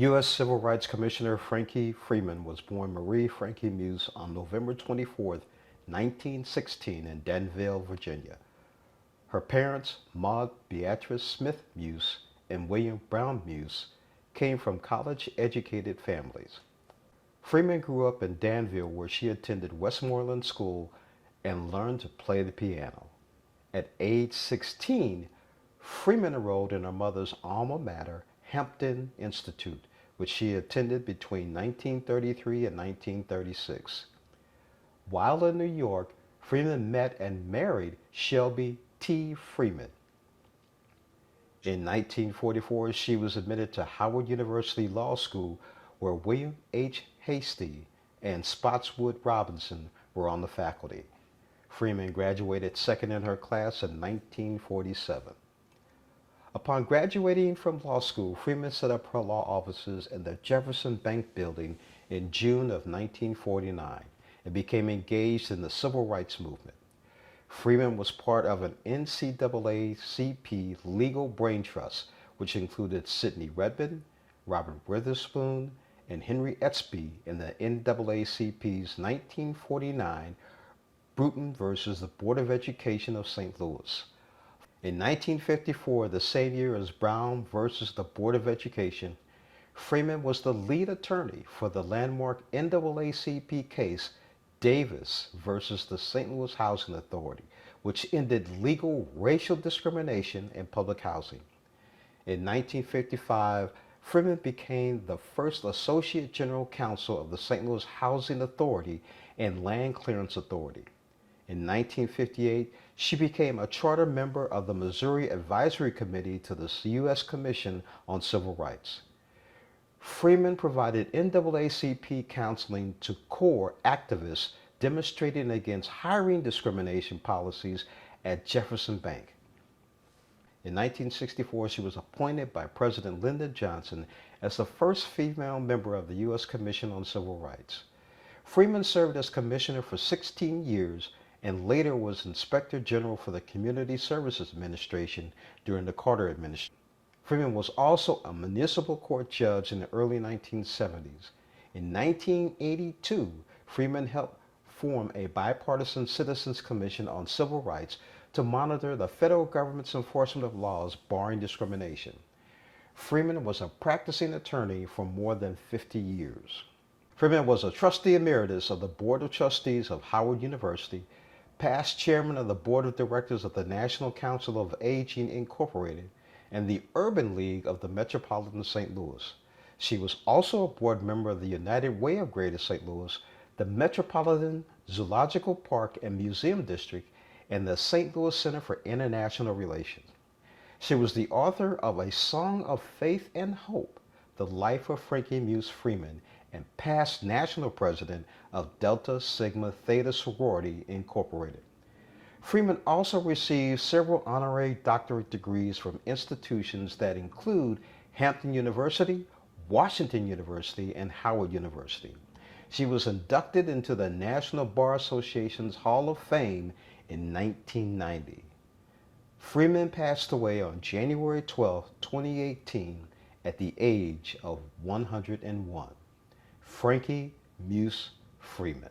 U.S. Civil Rights Commissioner Frankie Freeman was born Marie Frankie Muse on November 24, 1916 in Danville, Virginia. Her parents, Maud Beatrice Smith Muse and William Brown Muse, came from college-educated families. Freeman grew up in Danville where she attended Westmoreland School and learned to play the piano. At age 16, Freeman enrolled in her mother's alma mater, Hampton Institute, which she attended between 1933 and 1936. While in New York, Freeman met and married Shelby T. Freeman. In 1944, she was admitted to Howard University Law School, where William H. Hastie and Spotswood Robinson were on the faculty. Freeman graduated second in her class in 1947. Upon graduating from law school, Freeman set up her law offices in the Jefferson Bank building in June of 1949 and became engaged in the civil rights movement. Freeman was part of an NCAACP legal brain trust, which included Sidney Redmond, Robert Witherspoon, and Henry Etzby in the NAACP's 1949 Bruton versus the Board of Education of St. Louis. In 1954, the same year as Brown versus the Board of Education, Freeman was the lead attorney for the landmark NAACP case Davis versus the St. Louis Housing Authority, which ended legal racial discrimination in public housing. In 1955, Freeman became the first Associate General Counsel of the St. Louis Housing Authority and Land Clearance Authority. In 1958, she became a charter member of the Missouri Advisory Committee to the U.S. Commission on Civil Rights. Freeman provided NAACP counseling to core activists demonstrating against hiring discrimination policies at Jefferson Bank. In 1964, she was appointed by President Lyndon Johnson as the first female member of the U.S. Commission on Civil Rights. Freeman served as commissioner for 16 years and later was Inspector General for the Community Services Administration during the Carter administration. Freeman was also a municipal court judge in the early 1970s. In 1982, Freeman helped form a bipartisan Citizens Commission on Civil Rights to monitor the federal government's enforcement of laws barring discrimination. Freeman was a practicing attorney for more than 50 years. Freeman was a trustee emeritus of the Board of Trustees of Howard University, past chairman of the Board of Directors of the National Council of Aging Incorporated, and the Urban League of the Metropolitan St. Louis. She was also a board member of the United Way of Greater St. Louis, the Metropolitan Zoological Park and Museum District, and the St. Louis Center for International Relations. She was the author of A Song of Faith and Hope, The Life of Frankie Muse Freeman, and past national president of Delta Sigma Theta Sorority Incorporated. Freeman also received several honorary doctorate degrees from institutions that include Hampton University, Washington University, and Howard University. She was inducted into the National Bar Association's Hall of Fame in 1990. Freeman passed away on January 12, 2018 at the age of 101. Frankie Muse Freeman.